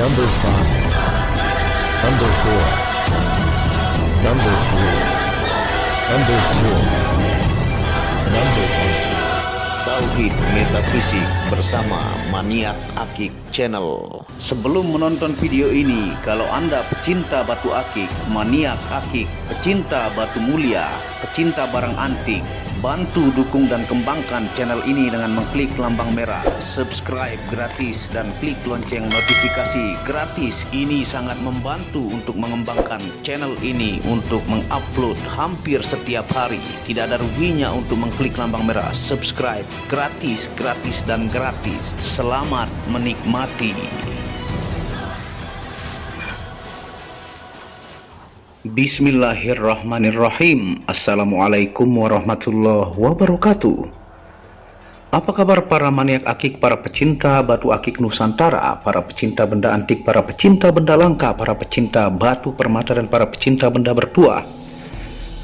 Number 5, Number 4, Number 3, Number 2, Number 1. Tauhid Metafisik bersama Maniak Akik Channel. Sebelum menonton video ini, kalau Anda pecinta batu akik, maniak akik, pecinta batu mulia, pecinta barang antik, bantu dukung dan kembangkan channel ini dengan mengklik lambang merah subscribe gratis dan klik lonceng notifikasi gratis. Ini sangat membantu untuk mengembangkan channel ini untuk mengupload hampir setiap hari. Tidak ada ruginya untuk mengklik lambang merah subscribe, gratis dan gratis. Selamat menikmati. Bismillahirrahmanirrahim. Assalamualaikum warahmatullahi wabarakatuh. Apa kabar para maniak akik, para pecinta batu akik Nusantara, para pecinta benda antik, para pecinta benda langka, para pecinta batu permata, dan para pecinta benda bertuah?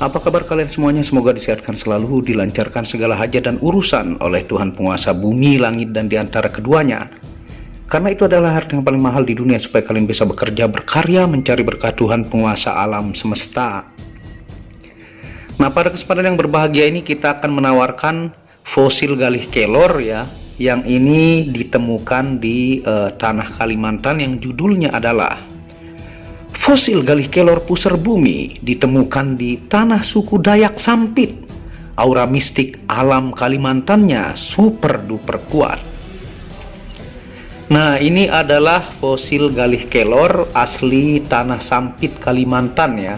Apa kabar kalian semuanya? Semoga disehatkan selalu, dilancarkan segala hajat dan urusan oleh Tuhan penguasa bumi, langit, dan diantara keduanya. Karena itu adalah harta yang paling mahal di dunia, supaya kalian bisa bekerja, berkarya, mencari berkah Tuhan penguasa alam semesta. Nah, pada kesempatan yang berbahagia ini kita akan menawarkan fosil galih kelor ya, yang ini ditemukan di tanah Kalimantan, yang judulnya adalah fosil galih kelor pusar bumi ditemukan di tanah suku Dayak Sampit. Aura mistik alam Kalimantannya super duper kuat. Nah, ini adalah fosil galih kelor asli tanah Sampit Kalimantan ya.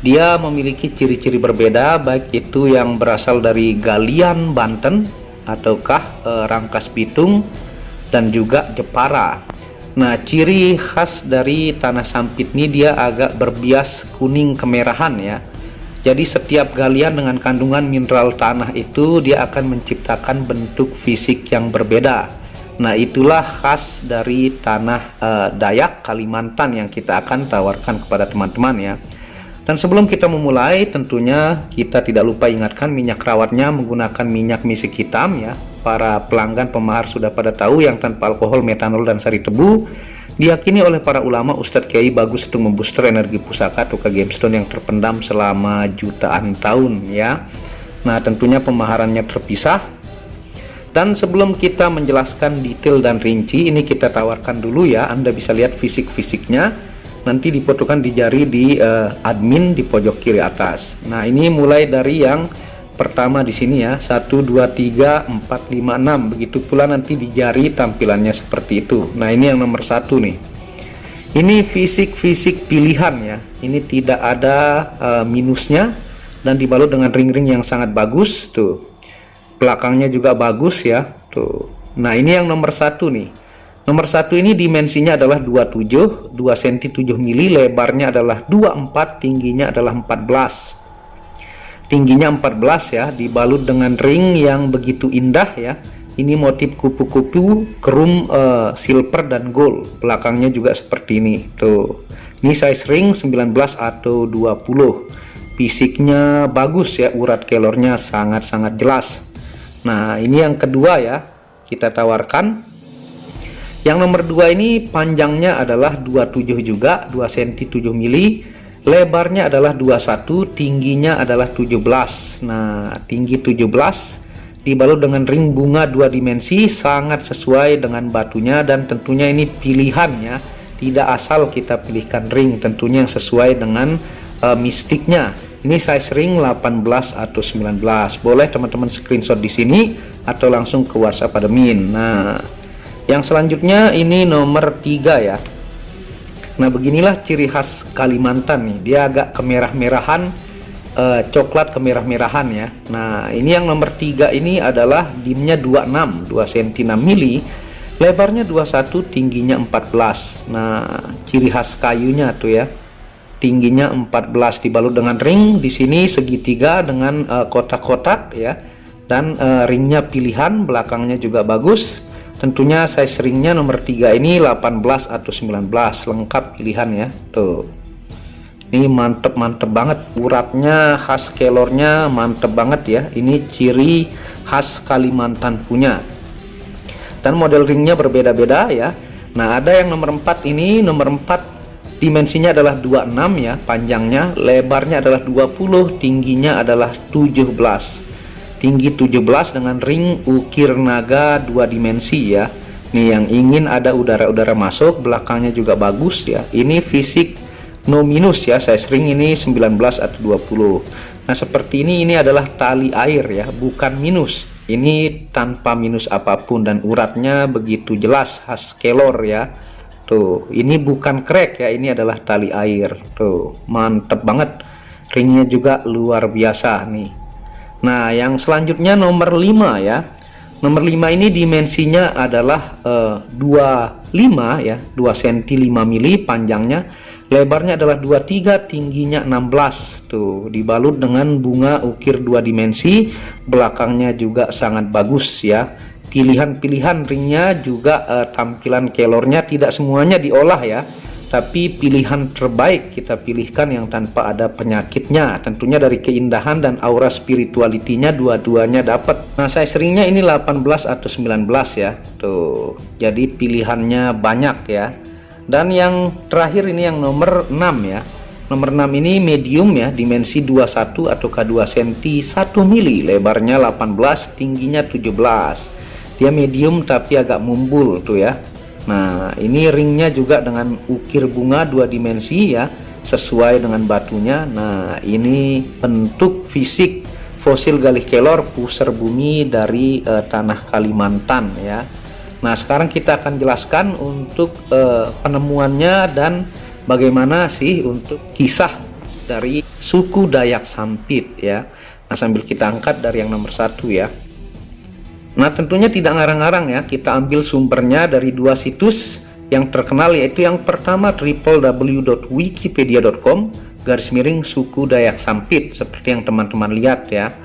Dia memiliki ciri-ciri berbeda, baik itu yang berasal dari galian Banten ataukah Rangkas Bitung dan juga Jepara. Nah, ciri khas dari tanah Sampit ini dia agak berbias kuning kemerahan ya. Jadi setiap galian dengan kandungan mineral tanah itu dia akan menciptakan bentuk fisik yang berbeda. Nah, itulah khas dari tanah Dayak Kalimantan yang kita akan tawarkan kepada teman-teman ya. Dan sebelum kita memulai, tentunya kita tidak lupa ingatkan minyak rawatnya menggunakan minyak misik hitam ya. Para pelanggan pemahar sudah pada tahu, yang tanpa alkohol, metanol, dan sari tebu. Diyakini oleh para ulama, Ustadz Kiai, bagus untuk membooster energi pusaka atau gemstone yang terpendam selama jutaan tahun ya. Nah, tentunya pemaharannya terpisah. Dan sebelum kita menjelaskan detail dan rinci, ini kita tawarkan dulu ya. Anda bisa lihat fisik-fisiknya, nanti difotokan di jari di admin di pojok kiri atas. Nah, ini mulai dari yang pertama di sini ya, 1, 2, 3, 4, 5, 6. Begitu pula nanti di jari tampilannya seperti itu. Nah, ini yang nomor 1 nih. Ini fisik-fisik pilihan ya. Ini tidak ada minusnya dan dibalut dengan ring-ring yang sangat bagus tuh. Belakangnya juga bagus ya tuh. Nah, ini yang nomor 1 nih. Nomor 1 ini dimensinya adalah 27, 2 cm 7 mili, lebarnya adalah 24, tingginya adalah 14. Tingginya 14 ya, dibalut dengan ring yang begitu indah ya. Ini motif kupu-kupu, kerum silver dan gold. Belakangnya juga seperti ini tuh. Ini size ring 19 atau 20. Fisiknya bagus ya, urat kelornya sangat-sangat jelas. Nah, ini yang kedua ya, kita tawarkan. Yang nomor 2 ini panjangnya adalah 27 juga, 2 cm 7 mili, lebarnya adalah 21, tingginya adalah 17. Nah, tinggi 17, dibalut dengan ring bunga 2 dimensi, sangat sesuai dengan batunya, dan tentunya ini pilihannya, tidak asal kita pilihkan ring, tentunya yang sesuai dengan mistiknya. Ini size ring 18 atau 19. Boleh teman-teman screenshot di sini atau langsung ke WhatsApp admin. Nah, yang selanjutnya ini nomor 3 ya. Nah, beginilah ciri khas Kalimantan nih. Dia agak kemerah-merahan, coklat kemerah-merahan ya. Nah, ini yang nomor 3 ini adalah dimnya 26, 2 cm 6 mili, lebarnya 21, tingginya 14. Nah, ciri khas kayunya tuh ya. Tingginya 14, dibalut dengan ring di sini segitiga dengan kotak-kotak ya, dan ringnya pilihan, belakangnya juga bagus. Tentunya size ringnya nomor 3 ini 18 atau 19, lengkap pilihan ya tuh. Ini mantep banget, uratnya khas kelornya mantep banget ya. Ini ciri khas Kalimantan punya. Dan model ringnya berbeda-beda ya. Nah, ada yang nomor 4 ini, nomor 4 dimensinya adalah 26 ya, panjangnya, lebarnya adalah 20, tingginya adalah 17. Tinggi 17 dengan ring ukir naga 2 dimensi ya. Nih yang ingin ada udara-udara masuk, belakangnya juga bagus ya. Ini fisik no minus ya, size ring ini 19 atau 20. Nah, seperti ini adalah tali air ya, bukan minus. Ini tanpa minus apapun dan uratnya begitu jelas khas Kelor ya. Tuh, ini bukan crack ya, ini adalah tali air. Tuh, mantep banget. Ringnya juga luar biasa nih. Nah, yang selanjutnya nomor 5 ya. Nomor 5 ini dimensinya adalah 25 ya, 2 cm 5 mili panjangnya. Lebarnya adalah 23, tingginya 16. Tuh, dibalut dengan bunga ukir 2 dimensi. Belakangnya juga sangat bagus ya. Pilihan-pilihan ringnya juga tampilan Kelornya tidak semuanya diolah ya, tapi pilihan terbaik kita pilihkan yang tanpa ada penyakitnya. Tentunya dari keindahan dan aura spiritualitinya dua-duanya dapat. Nah, size ringnya ini 18 atau 19 ya. Tuh, jadi pilihannya banyak ya. Dan yang terakhir ini yang nomor 6 ya. Nomor 6 ini medium ya, dimensi 21 atau K2 cm 1 mili, lebarnya 18, tingginya 17. Dia medium tapi agak mumbul tuh ya. Nah, ini ringnya juga dengan ukir bunga 2 dimensi ya, sesuai dengan batunya. Nah, ini bentuk fisik fosil Galih Kelor pusar bumi dari tanah Kalimantan ya. Nah, sekarang kita akan jelaskan untuk penemuannya dan bagaimana sih untuk kisah dari suku Dayak Sampit ya. Nah, sambil kita angkat dari yang nomor 1 ya. Nah, tentunya tidak ngarang-ngarang ya, kita ambil sumbernya dari 2 situs yang terkenal, yaitu yang pertama www.wikipedia.com /suku Dayak Sampit seperti yang teman-teman lihat ya.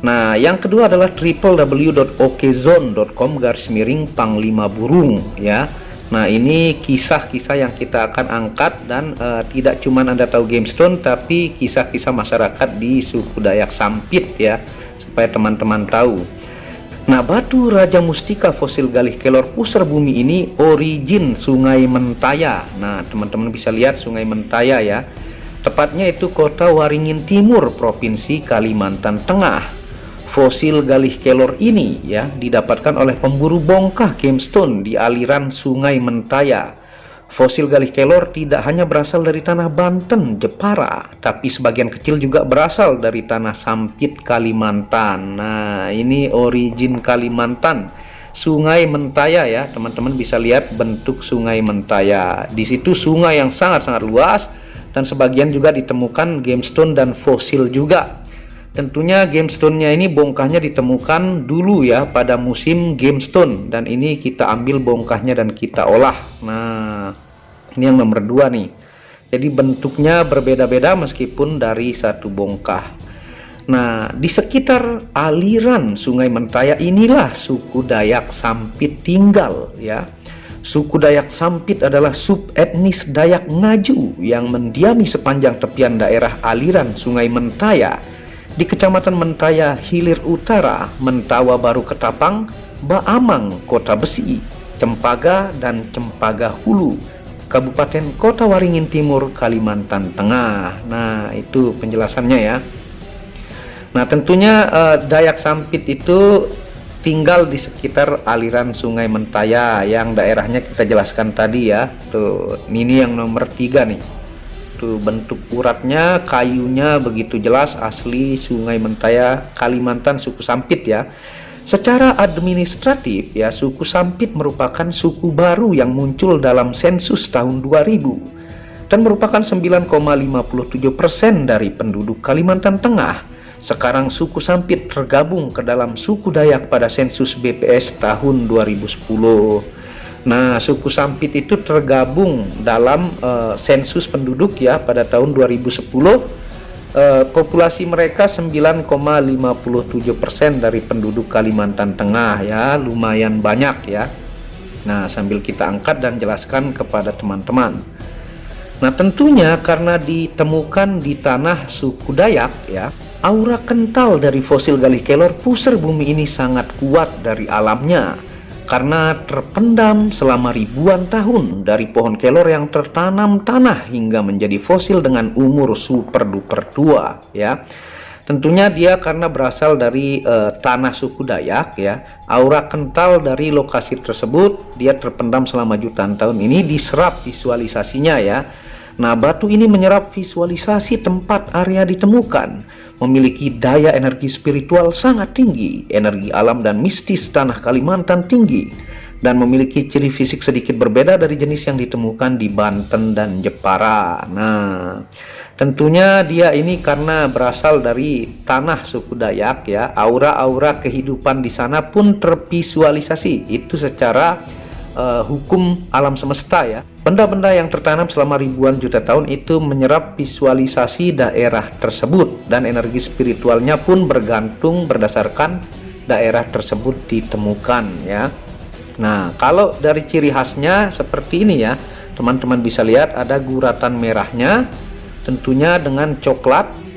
Nah, yang kedua adalah www.okezone.com /panglima burung ya. Nah, ini kisah-kisah yang kita akan angkat dan tidak cuma Anda tahu Gemstone, tapi kisah-kisah masyarakat di suku Dayak Sampit ya, supaya teman-teman tahu. Nah, batu Raja Mustika fosil Galih Kelor pusar bumi ini origin Sungai Mentaya. Nah, teman-teman bisa lihat Sungai Mentaya ya. Tepatnya itu kota Waringin Timur, Provinsi Kalimantan Tengah. Fosil Galih Kelor ini ya didapatkan oleh pemburu bongkah Gemstone di aliran Sungai Mentaya. Fosil Galih Kelor tidak hanya berasal dari tanah Banten, Jepara, tapi sebagian kecil juga berasal dari tanah Sampit, Kalimantan. Nah, ini origin Kalimantan, Sungai Mentaya ya. Teman-teman bisa lihat bentuk Sungai Mentaya. Di situ sungai yang sangat-sangat luas dan sebagian juga ditemukan gemstone dan fosil juga. Tentunya gemstone-nya ini bongkahnya ditemukan dulu ya pada musim gemstone, dan ini kita ambil bongkahnya dan kita olah. Nah, ini yang nomor 2 nih. Jadi bentuknya berbeda-beda meskipun dari satu bongkah. Nah, di sekitar aliran Sungai Mentaya inilah suku Dayak Sampit tinggal ya. Suku Dayak Sampit adalah subetnis Dayak Ngaju yang mendiami sepanjang tepian daerah aliran Sungai Mentaya di Kecamatan Mentaya Hilir Utara, Mentawa Baru Ketapang, Baamang Kota Besi, Cempaga dan Cempaga Hulu, Kabupaten Kota Waringin Timur, Kalimantan Tengah. Nah, itu penjelasannya ya. Nah, tentunya Dayak Sampit itu tinggal di sekitar aliran Sungai Mentaya yang daerahnya kita jelaskan tadi ya. Tuh, ini yang nomor 3 nih. Tuh, bentuk uratnya, kayunya begitu jelas asli Sungai Mentaya, Kalimantan, suku Sampit ya. Secara administratif ya, suku Sampit merupakan suku baru yang muncul dalam sensus tahun 2000 dan merupakan 9,57% dari penduduk Kalimantan Tengah. Sekarang suku Sampit tergabung ke dalam suku Dayak pada sensus BPS tahun 2010. Nah, suku Sampit itu tergabung dalam sensus penduduk ya pada tahun 2010. Populasi mereka 9,57% dari penduduk Kalimantan Tengah ya, lumayan banyak ya. Nah, sambil kita angkat dan jelaskan kepada teman-teman. Nah, tentunya karena ditemukan di tanah suku Dayak ya, aura kental dari fosil Galih Kelor pusar bumi ini sangat kuat dari alamnya. karena terpendam selama ribuan tahun dari pohon kelor yang tertanam tanah hingga menjadi fosil dengan umur super duper tua ya. Tentunya dia karena berasal dari tanah suku Dayak ya. Aura kental dari lokasi tersebut, dia terpendam selama jutaan tahun ini diserap visualisasinya ya. Nah, batu ini menyerap visualisasi tempat area ditemukan, memiliki daya energi spiritual sangat tinggi, energi alam dan mistis tanah Kalimantan tinggi, dan memiliki ciri fisik sedikit berbeda dari jenis yang ditemukan di Banten dan Jepara. Nah, tentunya dia ini karena berasal dari tanah suku Dayak ya, aura-aura kehidupan di sana pun tervisualisasi, itu secara hukum alam semesta ya. Benda-benda yang tertanam selama ribuan juta tahun itu menyerap visualisasi daerah tersebut, dan energi spiritualnya pun bergantung berdasarkan daerah tersebut ditemukan ya. Nah, kalau dari ciri khasnya seperti ini ya, teman-teman bisa lihat ada guratan merahnya, tentunya dengan coklat.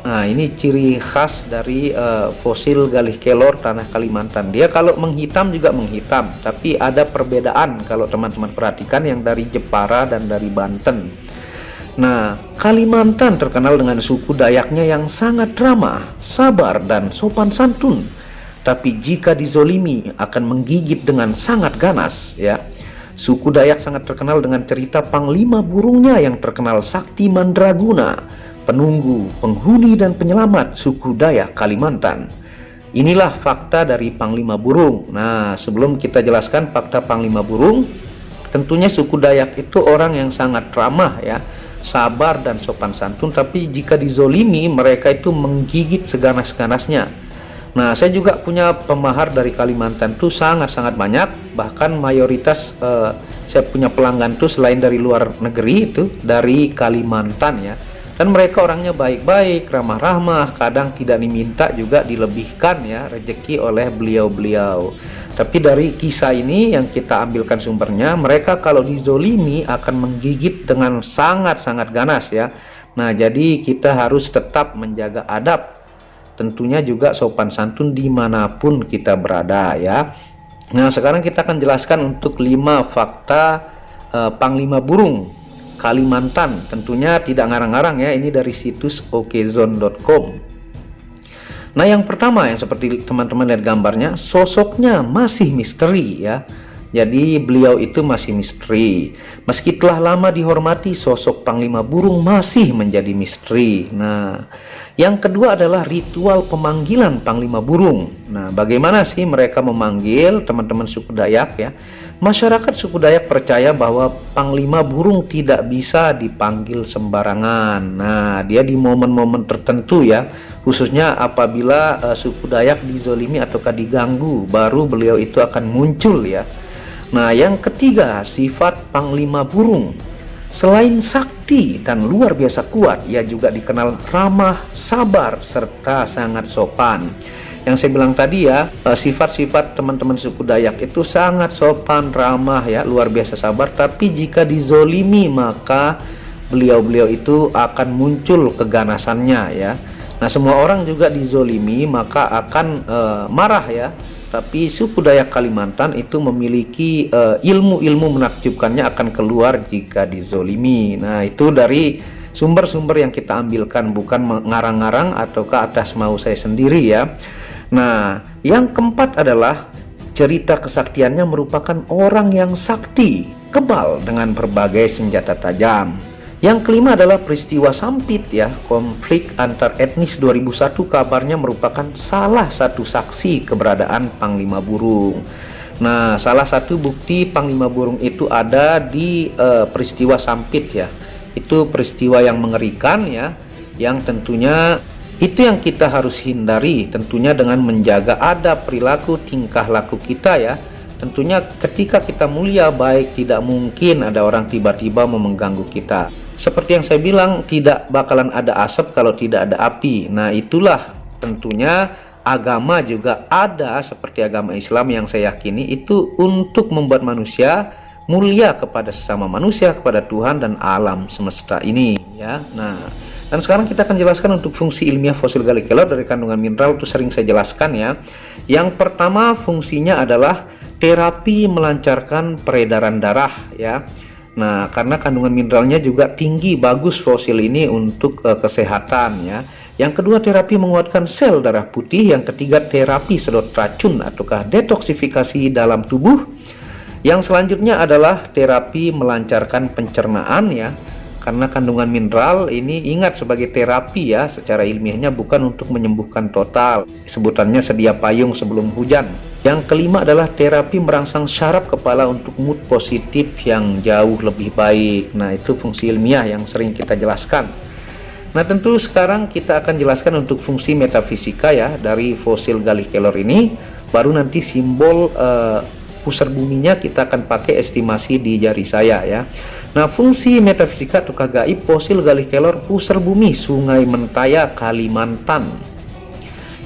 Nah, ini ciri khas dari fosil galih kelor tanah Kalimantan. Dia kalau menghitam juga menghitam, tapi ada perbedaan kalau teman-teman perhatikan yang dari Jepara dan dari Banten. Nah, Kalimantan terkenal dengan suku Dayaknya yang sangat ramah, sabar, dan sopan santun. Tapi jika dizolimi akan menggigit dengan sangat ganas ya. Suku Dayak sangat terkenal dengan cerita panglima burungnya yang terkenal sakti mandraguna, penunggu, penghuni, dan penyelamat suku Dayak Kalimantan. Inilah fakta dari panglima burung. Nah, sebelum kita jelaskan fakta panglima burung, tentunya suku Dayak itu orang yang sangat ramah ya, sabar dan sopan santun, tapi jika dizolimi mereka itu menggigit seganas-ganasnya. Nah, saya juga punya pemahar dari Kalimantan tuh sangat-sangat banyak, bahkan mayoritas saya punya pelanggan tuh selain dari luar negeri itu dari Kalimantan ya. Dan mereka orangnya baik-baik, ramah-ramah, kadang tidak diminta juga dilebihkan ya rezeki oleh beliau-beliau. Tapi dari kisah ini yang kita ambilkan sumbernya, mereka kalau dizolimi akan menggigit dengan sangat-sangat ganas ya. Nah, jadi kita harus tetap menjaga adab, tentunya juga sopan santun dimanapun kita berada ya. Nah, sekarang kita akan jelaskan untuk 5 fakta panglima burung Kalimantan. Tentunya tidak ngarang-ngarang ya, ini dari situs okezone.com. Nah, yang pertama yang seperti teman-teman lihat gambarnya, sosoknya masih misteri ya. Jadi beliau itu masih misteri. Meski telah lama dihormati, sosok panglima burung masih menjadi misteri. Nah, yang kedua adalah ritual pemanggilan panglima burung. Nah, bagaimana sih mereka memanggil teman-teman suku Dayak ya? Masyarakat suku Dayak percaya bahwa panglima burung tidak bisa dipanggil sembarangan. Nah, dia di momen-momen tertentu ya, khususnya apabila suku Dayak dizolimi ataukah diganggu, baru beliau itu akan muncul ya. Nah, yang ketiga, sifat panglima burung. Selain sakti dan luar biasa kuat, ia juga dikenal ramah, sabar, serta sangat sopan. Yang saya bilang tadi ya, sifat-sifat teman-teman suku Dayak itu sangat sopan, ramah ya, luar biasa sabar. Tapi jika dizolimi maka beliau-beliau itu akan muncul keganasannya ya. Nah, semua orang juga dizolimi maka akan marah ya. Tapi suku Dayak Kalimantan itu memiliki ilmu-ilmu menakjubkannya akan keluar jika dizolimi. Nah, itu dari sumber-sumber yang kita ambilkan, bukan mengarang-ngarang ataukah atas mau saya sendiri ya. Nah, yang keempat adalah cerita kesaktiannya merupakan orang yang sakti, kebal dengan berbagai senjata tajam. Yang kelima adalah peristiwa Sampit ya, konflik antar etnis 2001, kabarnya merupakan salah satu saksi keberadaan panglima burung. Nah, salah satu bukti panglima burung itu ada di peristiwa Sampit ya. Itu peristiwa yang mengerikan ya, yang tentunya itu yang kita harus hindari, tentunya dengan menjaga adab, perilaku, tingkah laku kita ya. Tentunya ketika kita mulia baik, tidak mungkin ada orang tiba-tiba mau mengganggu kita. Seperti yang saya bilang, tidak bakalan ada asap kalau tidak ada api. Nah, itulah tentunya agama juga ada, seperti agama Islam yang saya yakini itu untuk membuat manusia mulia kepada sesama manusia, kepada Tuhan dan alam semesta ini ya. Nah, dan sekarang kita akan jelaskan untuk fungsi ilmiah fosil galih kelor dari kandungan mineral, itu sering saya jelaskan ya. Yang pertama fungsinya adalah terapi melancarkan peredaran darah ya. Nah, karena kandungan mineralnya juga tinggi, bagus fosil ini untuk kesehatan ya. Yang kedua, terapi menguatkan sel darah putih. Yang ketiga, terapi sedot racun ataukah detoksifikasi dalam tubuh. Yang selanjutnya adalah terapi melancarkan pencernaan ya. Karena kandungan mineral ini ingat sebagai terapi ya, secara ilmiahnya bukan untuk menyembuhkan total. Sebutannya sedia payung sebelum hujan. Yang kelima adalah terapi merangsang syaraf kepala untuk mood positif yang jauh lebih baik. Nah, itu fungsi ilmiah yang sering kita jelaskan. Nah, tentu sekarang kita akan jelaskan untuk fungsi metafisika ya dari fosil Galih Kelor ini. Baru nanti simbol pusar buminya kita akan pakai estimasi di jari saya ya. Nah, fungsi metafisika atau gaib fosil Galih Kelor pusar bumi Sungai Mentaya, Kalimantan.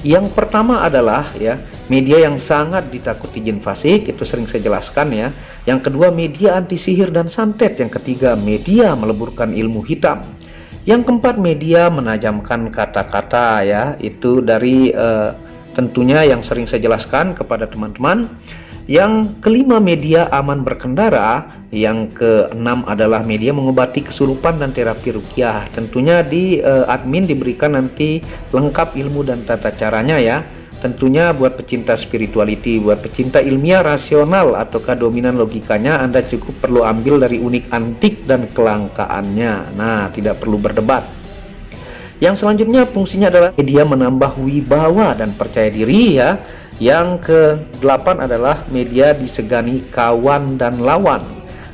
Yang pertama adalah ya, media yang sangat ditakuti jin fasik, itu sering saya jelaskan ya. Yang kedua, media anti sihir dan santet. Yang ketiga, media meleburkan ilmu hitam. Yang keempat, media menajamkan kata-kata ya. Itu dari tentunya yang sering saya jelaskan kepada teman-teman. Yang kelima, media aman berkendara. Yang keenam adalah media mengobati kesurupan dan terapi ruqyah. Tentunya di admin diberikan nanti lengkap ilmu dan tata caranya ya. Tentunya buat pecinta spirituality, buat pecinta ilmiah rasional ataukah dominan logikanya, Anda cukup perlu ambil dari unik antik dan kelangkaannya. Nah, tidak perlu berdebat. Yang selanjutnya fungsinya adalah media menambah wibawa dan percaya diri ya. Yang ke-8 adalah media disegani kawan dan lawan.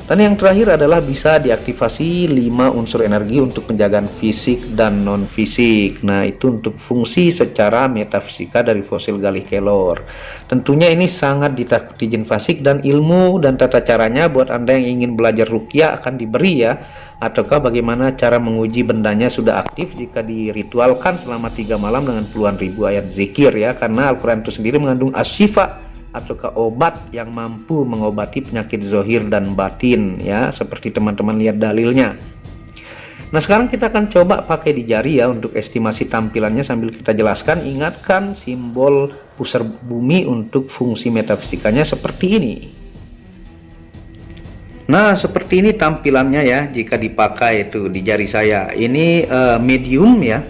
Dan yang terakhir adalah bisa diaktifasi 5 unsur energi untuk penjagaan fisik dan non fisik. Nah, itu untuk fungsi secara metafisika dari fosil Galih Kelor. Tentunya ini sangat ditakuti jin fasik, dan ilmu dan tata caranya buat Anda yang ingin belajar ruqyah akan diberi ya. Ataukah bagaimana cara menguji bendanya sudah aktif jika diritualkan selama 3 malam dengan puluhan ribu ayat zikir ya. Karena Al-Quran itu sendiri mengandung asyifa ataukah obat yang mampu mengobati penyakit zohir dan batin ya, seperti teman-teman lihat dalilnya. Nah, sekarang kita akan coba pakai di jari ya untuk estimasi tampilannya sambil kita jelaskan. Ingatkan simbol pusar bumi untuk fungsi metafisikanya seperti ini. Nah, seperti ini tampilannya ya jika dipakai itu di jari saya. Ini medium ya.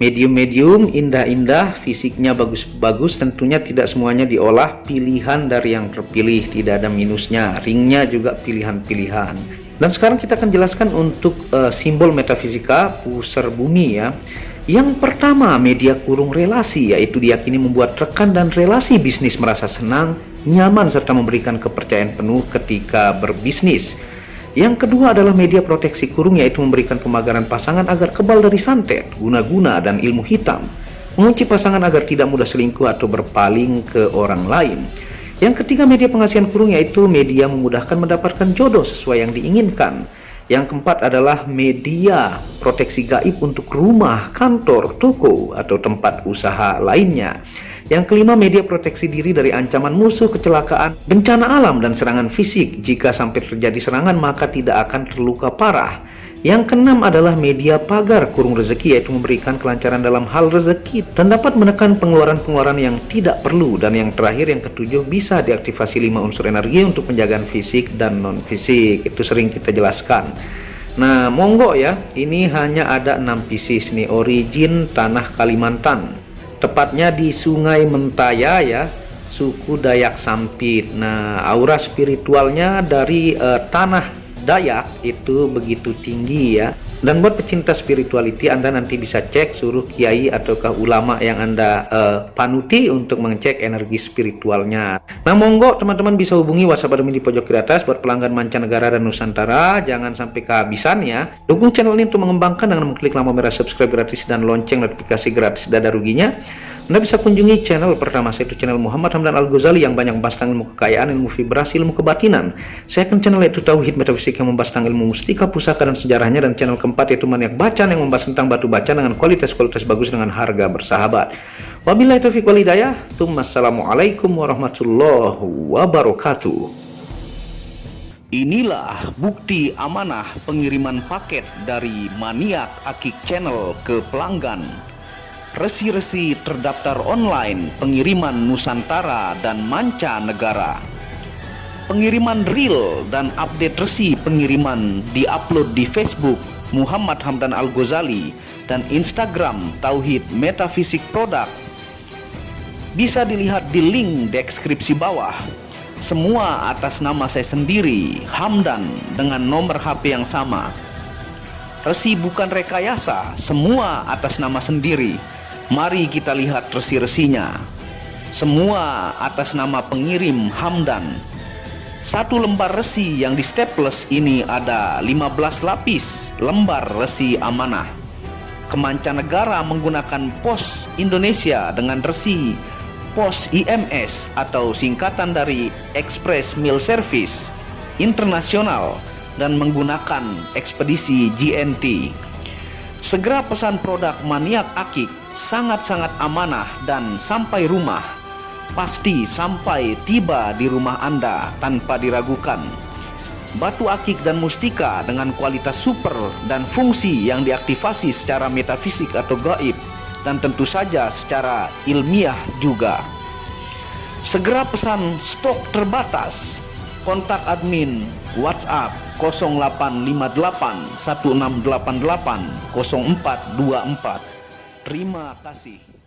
Medium indah-indah, fisiknya bagus-bagus, tentunya tidak semuanya diolah, pilihan dari yang terpilih, tidak ada minusnya. Ringnya juga pilihan-pilihan. Dan sekarang kita akan jelaskan untuk simbol metafisika pusar bumi ya. Yang pertama, media kurung relasi, yaitu diyakini membuat rekan dan relasi bisnis merasa senang, nyaman, serta memberikan kepercayaan penuh ketika berbisnis. Yang kedua adalah media proteksi kurung, yaitu memberikan pemagaran pasangan agar kebal dari santet, guna-guna, dan ilmu hitam. Mengunci pasangan agar tidak mudah selingkuh atau berpaling ke orang lain. Yang ketiga, media pengasihan kurung, yaitu media memudahkan mendapatkan jodoh sesuai yang diinginkan. Yang keempat adalah media proteksi gaib untuk rumah, kantor, toko, atau tempat usaha lainnya. Yang kelima, media proteksi diri dari ancaman musuh, kecelakaan, bencana alam, dan serangan fisik. Jika sampai terjadi serangan, maka tidak akan terluka parah. Yang keenam adalah media pagar kurung rezeki, yaitu memberikan kelancaran dalam hal rezeki dan dapat menekan pengeluaran-pengeluaran yang tidak perlu. Dan yang terakhir, yang ketujuh, bisa diaktifasi 5 unsur energi untuk penjagaan fisik dan non fisik. Itu sering kita jelaskan. Nah, monggo ya, ini hanya ada 6 pieces nih, origin tanah Kalimantan, tepatnya di Sungai Mentaya ya, suku Dayak Sampit. Nah, aura spiritualnya dari tanah Dayak itu begitu tinggi ya. Dan buat pecinta spirituality, Anda nanti bisa cek suruh kiai ataukah ulama yang Anda panuti untuk mengecek energi spiritualnya. Nah, monggo teman-teman bisa hubungi WhatsApp admin di pojok kiri atas buat pelanggan mancanegara dan Nusantara. Jangan sampai kehabisan ya. Dukung channel ini untuk mengembangkan dengan mengklik lampu merah subscribe gratis dan lonceng notifikasi gratis, tidak ada ruginya. Anda bisa kunjungi channel pertama saya, itu channel Muhammad Hamdan Al-Ghazali yang banyak membahas tentang ilmu kekayaan, ilmu vibrasi, ilmu kebatinan. Second channel yaitu Tauhid Metafisik yang membahas tentang ilmu mustika, pusaka, dan sejarahnya. Dan channel keempat yaitu Maniak Bacaan yang membahas tentang batu bacaan dengan kualitas-kualitas bagus dengan harga bersahabat. Wabillahi taufiq wal hidayah. Assalamualaikum warahmatullahi wabarakatuh. Inilah bukti amanah pengiriman paket dari Maniak Akik Channel ke pelanggan. Resi-resi terdaftar online pengiriman Nusantara dan mancanegara. Pengiriman real dan update resi pengiriman diupload di Facebook Muhammad Hamdan Al-Ghazali dan Instagram Tauhid Metafisik Produk. Bisa dilihat di link deskripsi bawah. Semua atas nama saya sendiri, Hamdan, dengan nomor HP yang sama. Resi bukan rekayasa, semua atas nama sendiri. Mari kita lihat resi-resinya. Semua atas nama pengirim Hamdan. Satu lembar resi yang di staples ini ada 15 lapis lembar resi amanah. Kemancanegara menggunakan pos Indonesia dengan resi pos IMS atau singkatan dari Express Mail Service Internasional dan menggunakan ekspedisi GNT. Segera pesan produk maniak akik, sangat-sangat amanah dan sampai rumah. Pasti sampai tiba di rumah Anda tanpa diragukan. Batu akik dan mustika dengan kualitas super dan fungsi yang diaktifasi secara metafisik atau gaib dan tentu saja secara ilmiah juga. Segera pesan, stok terbatas. Kontak admin WhatsApp 0858 1688 0424. Terima kasih.